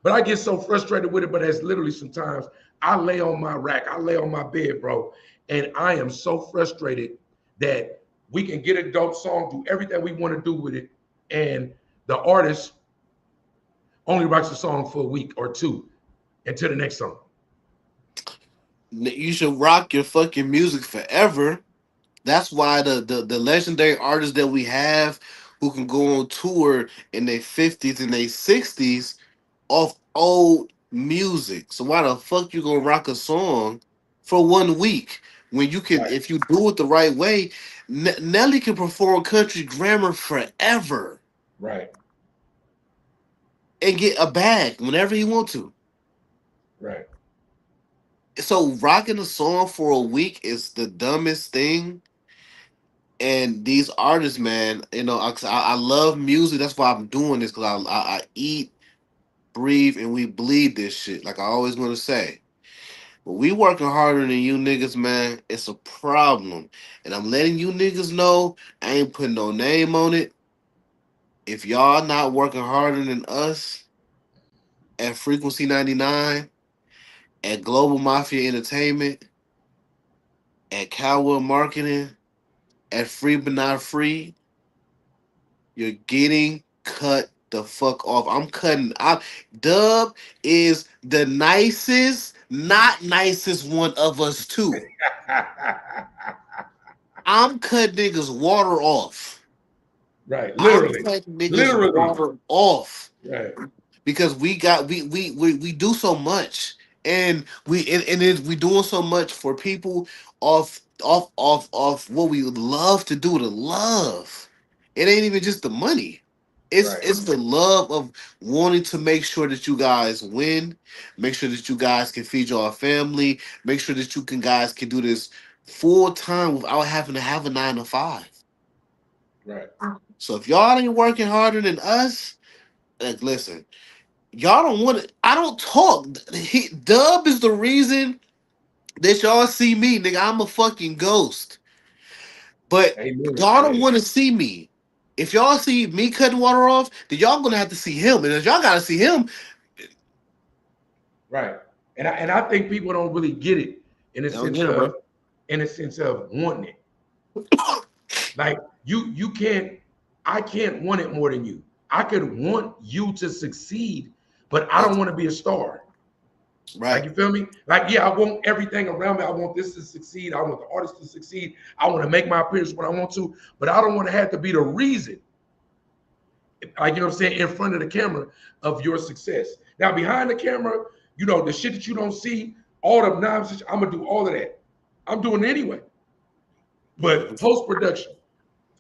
but I get so frustrated with it. But as literally sometimes I lay on my rack, I lay on my bed, bro, and I am so frustrated that we can get a dope song, do everything we want to do with it, and the artist only writes the song for a week or two until the next song. You should rock your fucking music forever. That's why the legendary artists that we have who can go on tour in their 50s and their 60s off old music. So why the fuck you gonna rock a song for 1 week when you can, Right, if you do it the right way, Nelly can perform country grammar forever right, and get a bag whenever he want to. right, So rocking a song for a week is the dumbest thing. And these artists, man, I love music. That's why I'm doing this because I eat, breathe, and we bleed this shit. Like I always want to say. But we working harder than you niggas, man. It's a problem. And I'm letting you niggas know, I ain't putting no name on it. If y'all not working harder than us at Frequency 99, at Global Mafia Entertainment, at Cowwood Marketing, at Free But Not Free, you're getting cut the fuck off. I'm cutting. Dub is the nicest, not nicest one of us too. I'm cutting niggas water off. right. I'm Literally, cutting niggas literally, water off right, because we do so much, and we doing so much for people off what we would love to do to love. It ain't even just the money. right, It's the love of wanting to make sure that you guys win, make sure that you guys can feed your family, make sure that you can guys can do this full time without having to have a 9 to 5. right. So if y'all ain't working harder than us, like listen, y'all don't want to. I don't talk. Dub is the reason that y'all see me, nigga. I'm a fucking ghost. But Amen. y'all don't Yeah, want to see me. If y'all see me cutting water off, then y'all gonna have to see him. And if y'all gotta see him, right. And I think people don't really get it in the I don't sense get it, bro. of wanting it. Like you can't, I can't want it more than you. I could want you to succeed, but I don't That's want to be a star. Like right. you feel me? Like, yeah, I want everything around me. I want this to succeed. I want the artist to succeed. I want to make my appearance when I want to, but I don't want to have to be the reason, like you know what I'm saying, in front of the camera of your success. Now, behind the camera, the shit that you don't see, all the nonsense, I'm gonna do all of that. I'm doing it anyway. But post-production,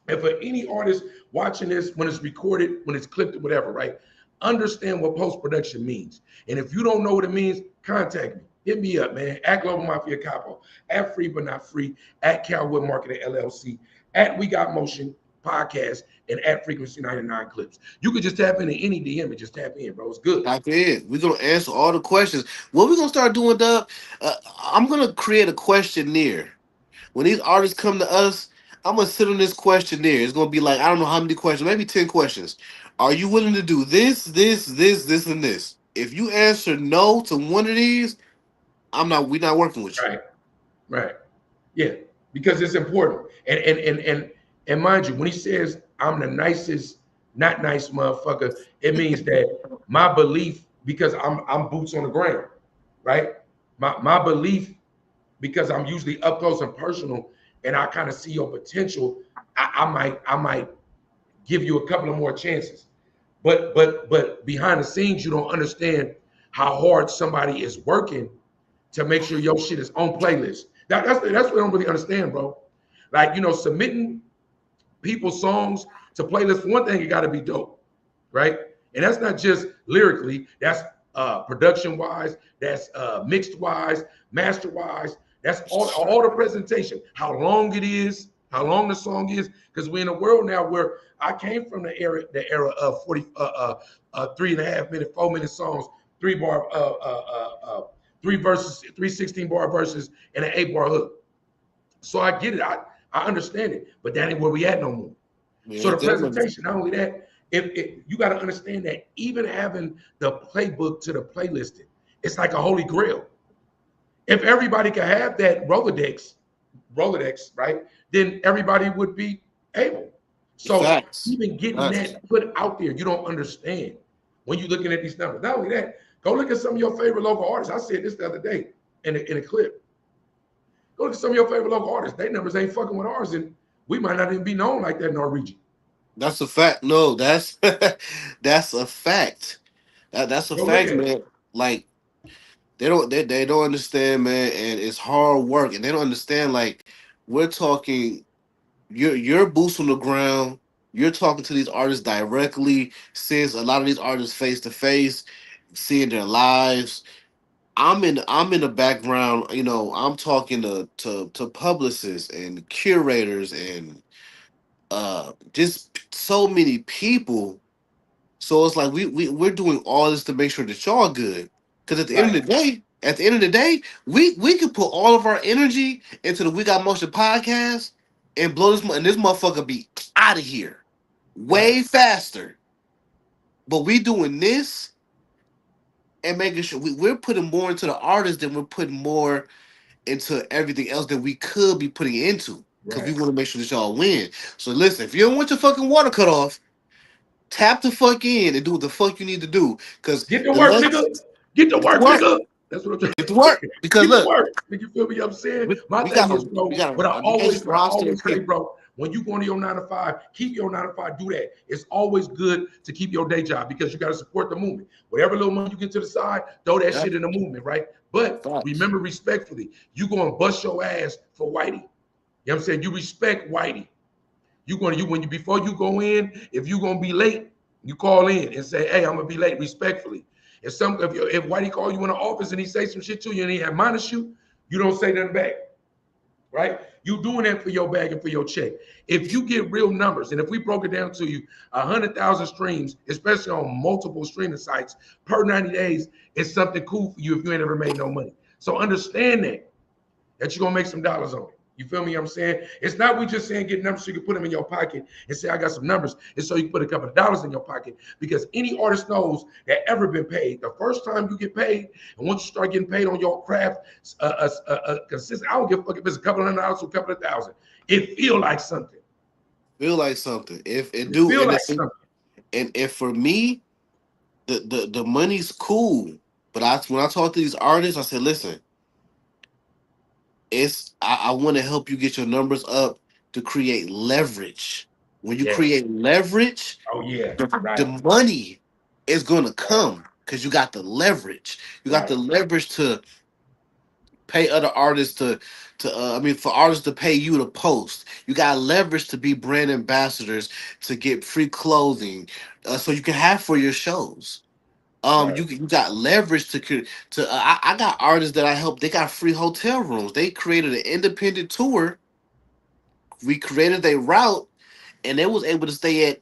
and for any artist watching this, when it's recorded, when it's clipped, or whatever, right? Understand what post production means. And if you don't know what it means, contact me. Hit me up, man. At Global Mafia Capo, at Free But Not Free, at Calwood Marketing LLC, at We Got Motion Podcast, and at Frequency 99 Clips. You could just tap into any DM and just tap in, bro. It's good. Type in. We're gonna answer all the questions. What we gonna start doing, Dub? I'm gonna create a questionnaire. When these artists come to us, I'm gonna sit on this questionnaire. It's gonna be like I don't know how many questions, maybe 10 questions. Are you willing to do this, and this? If you answer no to one of these, I'm not. We're not working with you. Right, right. Yeah, because it's important. And mind you, when he says I'm the nicest, not nice motherfucker, it means that my belief, because I'm boots on the ground, right? My belief, because I'm usually up close and personal, and I kind of see your potential, I might give you a couple of more chances. But behind the scenes, you don't understand how hard somebody is working to make sure your shit is on playlist. That's what I don't really understand, bro. Like, submitting people's songs to playlists. For one thing, it got to be dope, right? And that's not just lyrically. That's production wise. That's mixed wise, master wise. That's all the presentation. How long it is, how long the song is. Because we're in a world now where I came from the era of 3.5 minute, 4 minute songs, three bar, three verses, 3 16 bar verses, and an 8 bar hook. So I get it. I understand it, but that ain't where we at no more. We So the ain't there, man. presentation, not only that, if you got to understand that even having the playbook to the playlisting, it's like a holy grail. If everybody could have that Rolodex, right, then everybody would be able. So Facts. even getting Facts. that put out there, you don't understand when you're looking at these numbers. Not only that, go look at some of your favorite local artists. I said this the other day in a clip. Go look at some of your favorite local artists. Their numbers ain't fucking with ours, and we might not even be known like that in our region. That's a fact. No, that's that's a fact. That's a Go look fact, at it. man. Like they don't understand, man, and it's hard work, and they don't understand. Like we're talking, you're boots on the ground. You're talking to these artists directly, seeing a lot of these artists face to face, seeing their lives. I'm in the background. I'm talking to publicists and curators and just so many people. So it's like we're doing all this to make sure that y'all good. Because Right. at the end of the day, we could put all of our energy into the We Got Motion podcast and blow and this motherfucker be out of here Right. way faster. But we doing this and making sure we're putting more into the artist than we're putting more into everything else that we could be putting into. Because we Right. want to make sure that y'all win. So listen, if you don't want your fucking water cut off, tap the fuck in and do what the fuck you need to do. Because Get to the work, less nigga. Get to get to work, work, nigga. That's what I'm trying get to to work. say. Because Get to look, work. Nigga, you feel me? I'm saying my we thing got is, we bro, got a amazing what I roster of always say, people. bro, when you go into your 9 to 5, keep your 9 to 5, do that. It's always good to keep your day job because you got to support the movement. Whatever little money you get to the side, throw that Yeah, shit in the movement, right? But facts. remember respectfully, you gonna bust your ass for Whitey. You know what I'm saying? You respect Whitey. You gonna you when you before you go in, if you gonna be late, you call in and say, "Hey, I'm gonna be late," respectfully. If Whitey call you in the office and he say some shit to you and he admonish you, you don't say nothing back, right? You doing that for your bag and for your check. If you get real numbers, and if we broke it down to you, 100,000 streams, especially on multiple streaming sites per 90 days, is something cool for you if you ain't ever made no money. So understand that you're gonna make some dollars on it. You feel me? I'm saying it's not we just saying get numbers so you can put them in your pocket and say I got some numbers. It's so you can put a couple of dollars in your pocket because any artist knows that ever been paid. The first time you get paid, and once you start getting paid on your craft, consistent. I don't give a fuck if it's a couple of $100 or a couple of thousand. It feel like something. Feel like something. If it It do, feel and like if something. and if for me, the money's cool. But when I talk to these artists, I said, listen, I want to help you get your numbers up to create leverage. When you Yes. create leverage, Oh yeah. the Right. money is gonna Right. come because you got the leverage. You got the Right. leverage to pay other artists to I mean for artists to pay you to post. You got leverage to be brand ambassadors to get free clothing, so you can have for your shows. Right. You got leverage I got artists that I helped. They got free hotel rooms. They created an independent tour. We created a route, and they was able to stay at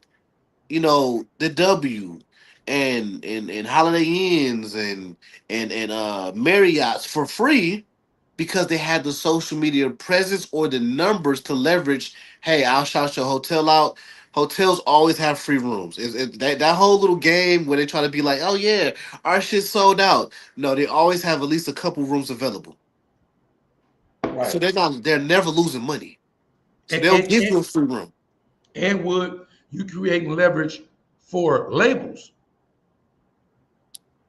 the W and Holiday Inns and Marriott's for free because they had the social media presence or the numbers to leverage. Hey, I'll shout your hotel out. Hotels always have free rooms. That whole little game where they try to be like, oh yeah, our shit sold out. No, they always have at least a couple rooms available. So Right. they're never losing money. So And they'll and give and, you a free room. and would you creating leverage for labels?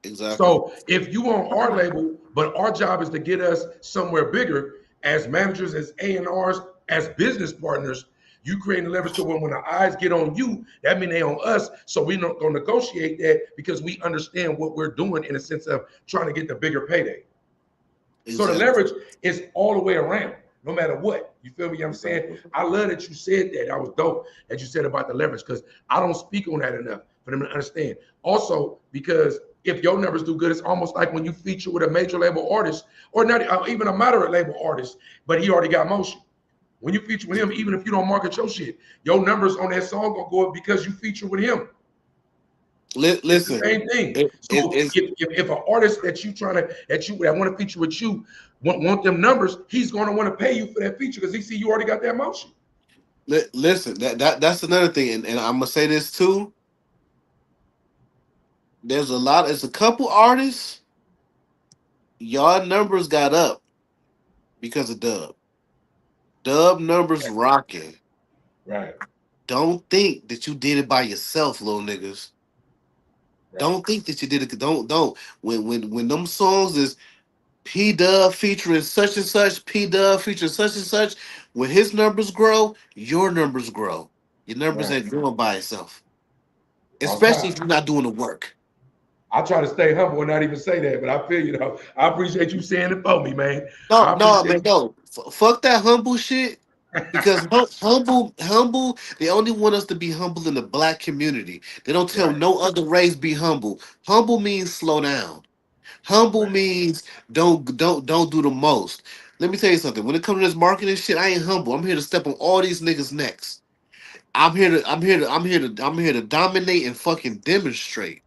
Exactly. So if you on our label, but our job is to get us somewhere bigger as managers, as A&Rs, as business partners, you creating leverage to when the eyes get on you, that means they on us. So we not gonna negotiate that because we understand what we're doing in a sense of trying to get the bigger payday. So the Exactly. leverage is all the way around, no matter what. You feel me? I'm saying Exactly. I love that you said that. That was dope that you said about the leverage because I don't speak on that enough for them to understand. Also, because if your numbers do good, it's almost like when you feature with a major label artist or not even a moderate label artist, but he already got motion. When you feature with him, even if you don't market your shit, your numbers on that song gonna go up because you feature with him. It's the Listen, same thing. So it's if an artist that you trying to that want to feature with you want them numbers, he's going to want to pay you for that feature because he see you already got that motion. listen, that's another thing, and I'm gonna say this too. There's a couple artists, y'all numbers got up because of Dub. Dub numbers rocking. Right, Don't think that you did it by yourself, little niggas. right, Don't think that you did it. Don't. When them songs is P Dub featuring such and such, P Dub featuring such and such. When his numbers grow, your numbers grow. Your numbers right. ain't growing by itself, Boss especially high. if you're not doing the work. I try to stay humble and not even say that, but I feel you know. I appreciate you saying it for me, man. No, I no, appreciate man, no. Fuck that humble shit. it. Because humble, they only want us to be humble in the black community. They don't tell Right, no other race be humble. Humble means slow down. Humble right. means don't do the most. Let me tell you something. When it comes to this marketing shit, I ain't humble. I'm here to step on all these niggas' necks. I'm here to dominate and fucking demonstrate.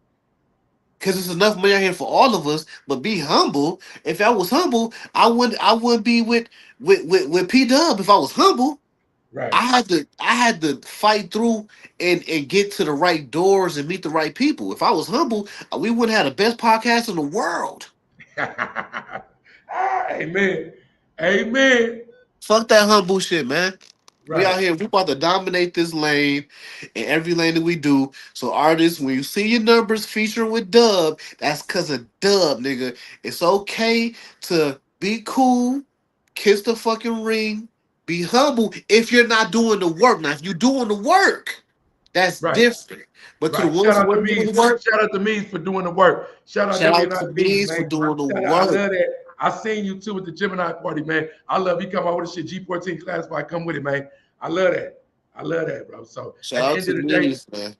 Cause there's enough money out here for all of us, but be humble. If I was humble, I wouldn't be with P Dub if I was humble. Right. I had to fight through and get to the right doors and meet the right people. If I was humble, we wouldn't have the best podcast in the world. Amen. Amen. Fuck that humble shit, man. We Right. out here, we about to dominate this lane and every lane that we do. So artists, when you see your numbers featuring with Dub, that's cause of Dub, nigga. It's okay to be cool, kiss the fucking ring, be humble if you're not doing the work. Now, if you're doing the work, that's Right. different. But to the Right. ones who ain't doing the work, Shout out to Mees for doing the work. Shout out shout definitely out to not Mees, Bees for man. doing the Shout out. I work. love that. I seen you too with the Gemini party, man. I love you come out with the shit G14 classified. Come with it, man. I love that. I love that, bro. So Shout at the out end to of the day, Bees, man.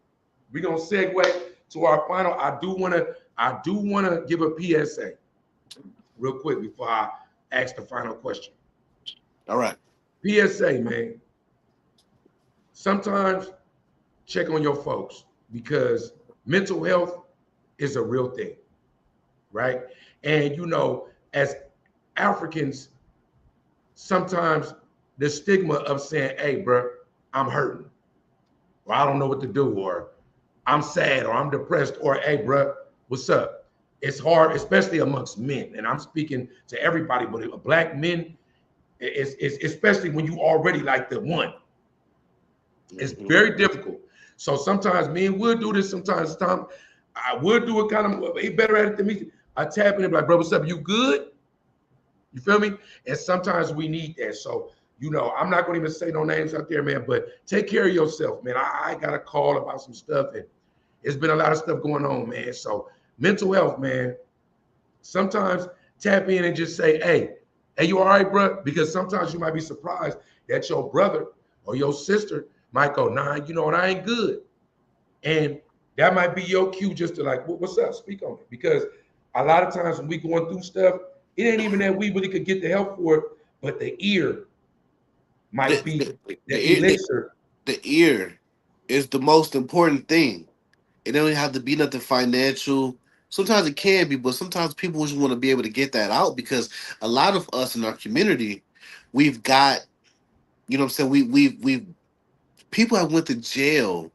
we're gonna segue to our final. I do wanna give a PSA real quick before I ask the final question. All right. PSA, man. Sometimes check on your folks because mental health is a real thing, right? And as Africans, sometimes the stigma of saying, "Hey, bro, I'm hurting," or "I don't know what to do," or "I'm sad," or "I'm depressed," or "Hey, bro, what's up?" It's hard, especially amongst men, and I'm speaking to everybody, but black men, it's especially when you already like the one. It's Mhm. very difficult. So sometimes men would do this. Sometimes Tom, I would do it kind of. He better at it than me. I tap in and be like, bro, what's up? You good? You feel me? And sometimes we need that. So I'm not going to even say no names out there, man. But take care of yourself, man. I got a call about some stuff, and it's been a lot of stuff going on, man. So mental health, man. Sometimes tap in and just say, hey, you all right, bro? Because sometimes you might be surprised that your brother or your sister might go, nah, I ain't good. And that might be your cue just to like, what's up? Speak on it. Because a lot of times when we going through stuff, it ain't even that we really could get the help for it, but the ear The, might be the, the the, ear, the, elixir. the ear is the most important thing. It don't have to be nothing financial. Sometimes it can be, but sometimes people just want to be able to get that out because a lot of us in our community, we've got, you know what I'm saying, we people have went to jail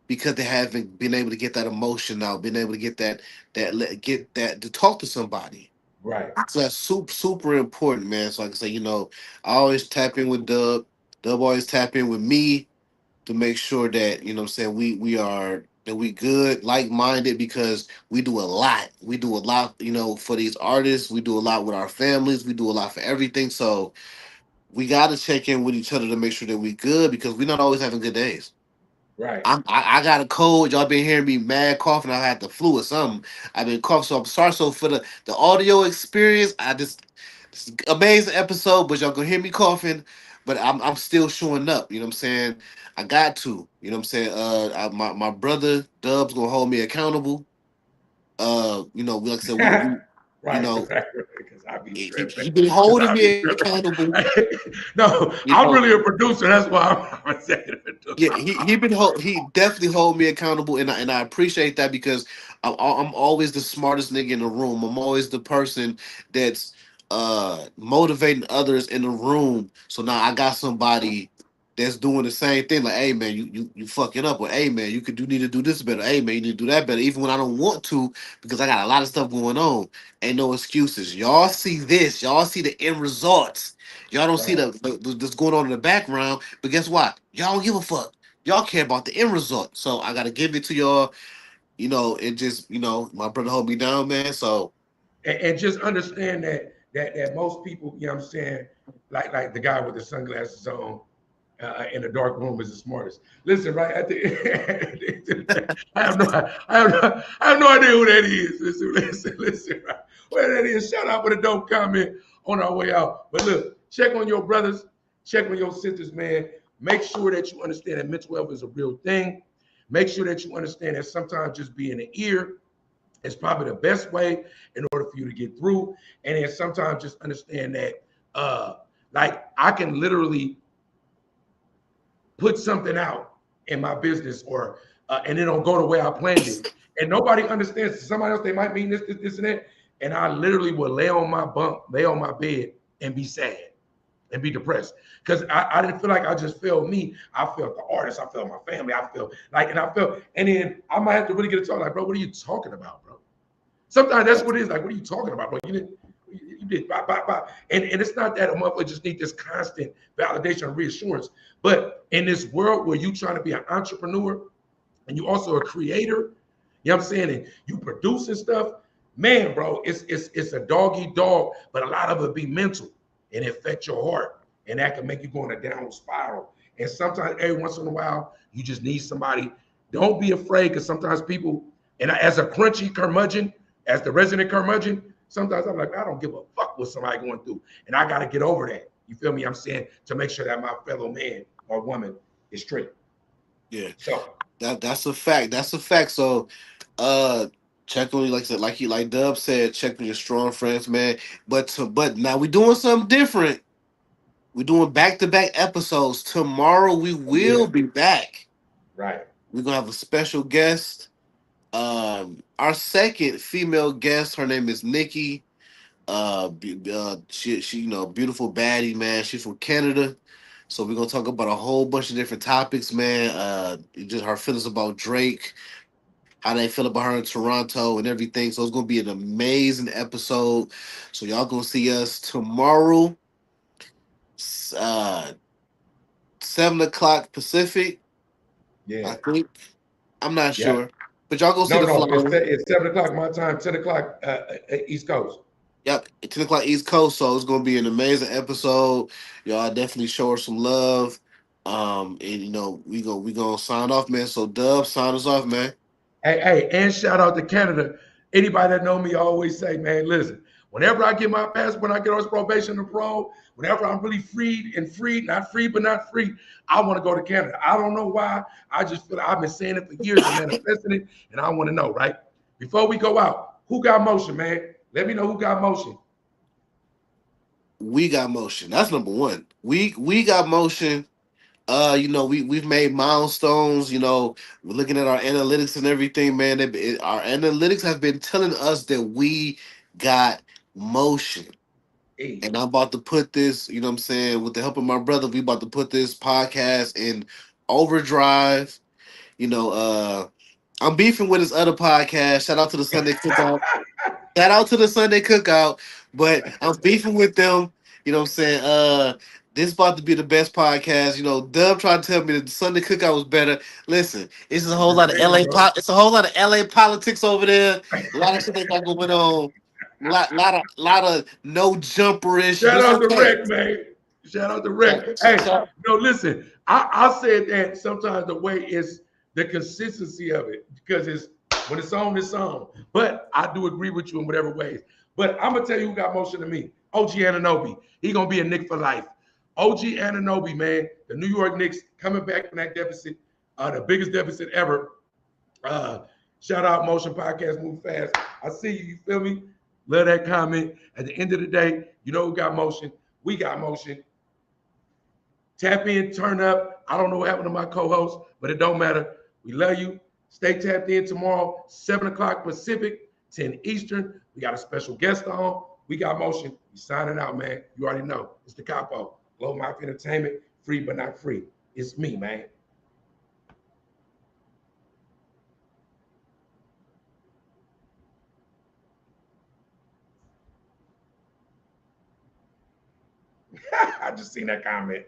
because they haven't been able to get that emotion out, been able to get that to talk to somebody. Right. So that's super important, man. So like I say, I always tap in with Dub. Dub always tap in with me to make sure that what I'm saying we are that we good, like minded because we do a lot. We do a lot, for these artists. We do a lot with our families. We do a lot for everything. So we got to check in with each other to make sure that we good because we're not always having good days. Right. I got a cold. Y'all been hearing me mad coughing. I had the flu or something. I've been coughing, so I'm sorry. So for the audio experience, it's an amazing episode, but y'all gonna hear me coughing. But I'm still showing up. You know what I'm saying? I got to. You know what I'm saying? My brother Dub's gonna hold me accountable. Like I said, we right, you right, know because I be tripping. he been Because holding I be me accountable. tripping. No, You I'm know, really a producer. That's why I'm a executive yeah, producer. he definitely hold me accountable, and I appreciate that because I'm always the smartest nigga in the room. I'm always the person that's motivating others in the room. So now I got somebody that's doing the same thing. Like, hey man, you fucking up, or hey man, you need to do this better. Hey man, you need to do that better. Even when I don't want to, because I got a lot of stuff going on. Ain't no excuses. Y'all see this. Y'all see the end results. Y'all don't see Right. that's going on in the background. But guess what? Y'all don't give a fuck. Y'all care about the end result. So I gotta give it to y'all. It just my brother hold me down, man. So And just understand that most people, you know what I'm saying, like the guy with the sunglasses on in the dark room is the smartest. Listen, right at the I have no idea who that is. Listen, right? Where that is. Shout out with a dope comment on our way out. But look, check on your brothers, check on your sisters, man. Make sure that you understand that mental health is a real thing. Make sure that you understand that sometimes just being an ear is probably the best way in order for you to get through. And then sometimes just understand that, like, I can literally put something out in my business and it don't go the way I planned it. And nobody understands. Somebody else, they might mean this, and that. And I literally will lay on my bunk, lay on my bed, and be sad and be depressed because I didn't feel like I just felt me. I felt the artist. I felt my family. I felt like, and then I might have to really get a talk like, bro, what are you talking about, bro? Sometimes that's what it is. Like, what are you talking about, bro? You did, blah, blah, blah. And it's not that a motherfucker just need this constant validation and reassurance. But in this world where you trying to be an entrepreneur and you also a creator, you know what I'm saying? And you producing stuff, man, bro, it's a dog eat dog, but a lot of it be mental and it affect your heart. And that can make you go in a downward spiral. And sometimes every once in a while, you just need somebody. Don't be afraid because sometimes people, and as a crunchy curmudgeon, as the resident curmudgeon, sometimes I'm like, I don't give a fuck what somebody going through. And I got to get over that. You feel me? I'm saying to make sure that my fellow man or woman is straight. yeah, So, that's a fact. That's a fact. So uh check on you like I said, like Dub said, check on your strong friends, man. But now we doing something different. We're doing back-to-back episodes. Tomorrow we oh, yeah, will be back. right. We're gonna have a special guest. Our second female guest, her name is Nikki. She beautiful baddie, man. She's from Canada. So we're gonna talk about a whole bunch of different topics, man. Just her feelings about Drake, how they feel about her in Toronto, and everything. So it's gonna be an amazing episode. So y'all gonna see us tomorrow, uh, 7 o'clock Pacific. Yeah. I think I'm not Yeah. sure, but y'all go see No, the no, flyer. it's 7 o'clock my time, 10 o'clock East Coast. Yep, 10 o'clock East Coast. So it's gonna be an amazing episode. Y'all definitely show her some love. And we gonna sign off, man. So Dub, sign us off, man. Hey, and shout out to Canada. Anybody that know me always say, man, listen, whenever I get my passport, when I get on probation and parole, whenever I'm really freed, not free, but not free, I want to go to Canada. I don't know why. I just feel like I've been saying it for years and manifesting it, and I want to know, right? Before we go out, who got motion, man? Let me know who got motion. We got motion. That's number one. We got motion. We've made milestones. We're looking at our analytics and everything, man. Our analytics have been telling us that we got motion. Hey, And I'm about to put this, you know what I'm saying, with the help of my brother, we about to put this podcast in overdrive. You know, I'm beefing with his other podcast. Shout out to the Sunday Cookout. Shout out to the Sunday Cookout. But I'm beefing with them. You know what I'm saying? This about to be the best podcast. Dub tried to tell me that the Sunday Cookout was better. Listen, it's a I'm whole just lot of saying, LA bro. it's a whole lot of LA politics over there. A lot of shit they got going on. Lot of no jumperish, but Shout it's out to okay. Rick, man. Shout out to Rex. Hey, Shout- listen, I said that sometimes the way is the consistency of it because it's when it's on, it's on. But I do agree with you in whatever ways. But I'm gonna tell you who got motion to me. OG Anunoby. He gonna be a Knick for life. OG Anunoby, man, the New York Knicks coming back from that deficit, the biggest deficit ever. Uh, Shout out Motion Podcast, move fast. I see you. You feel me? Love that comment. At the end of the day, you know who got motion? We got motion. Tap in, turn up. I don't know what happened to my co-host, but it don't matter. We love you. Stay tapped in tomorrow, 7 o'clock Pacific, 10 Eastern. We got a special guest on. We got motion. We signing out, man. You already know. It's the Capo. Glow Mafia Entertainment, free but not free. It's me, man. I just seen that comment.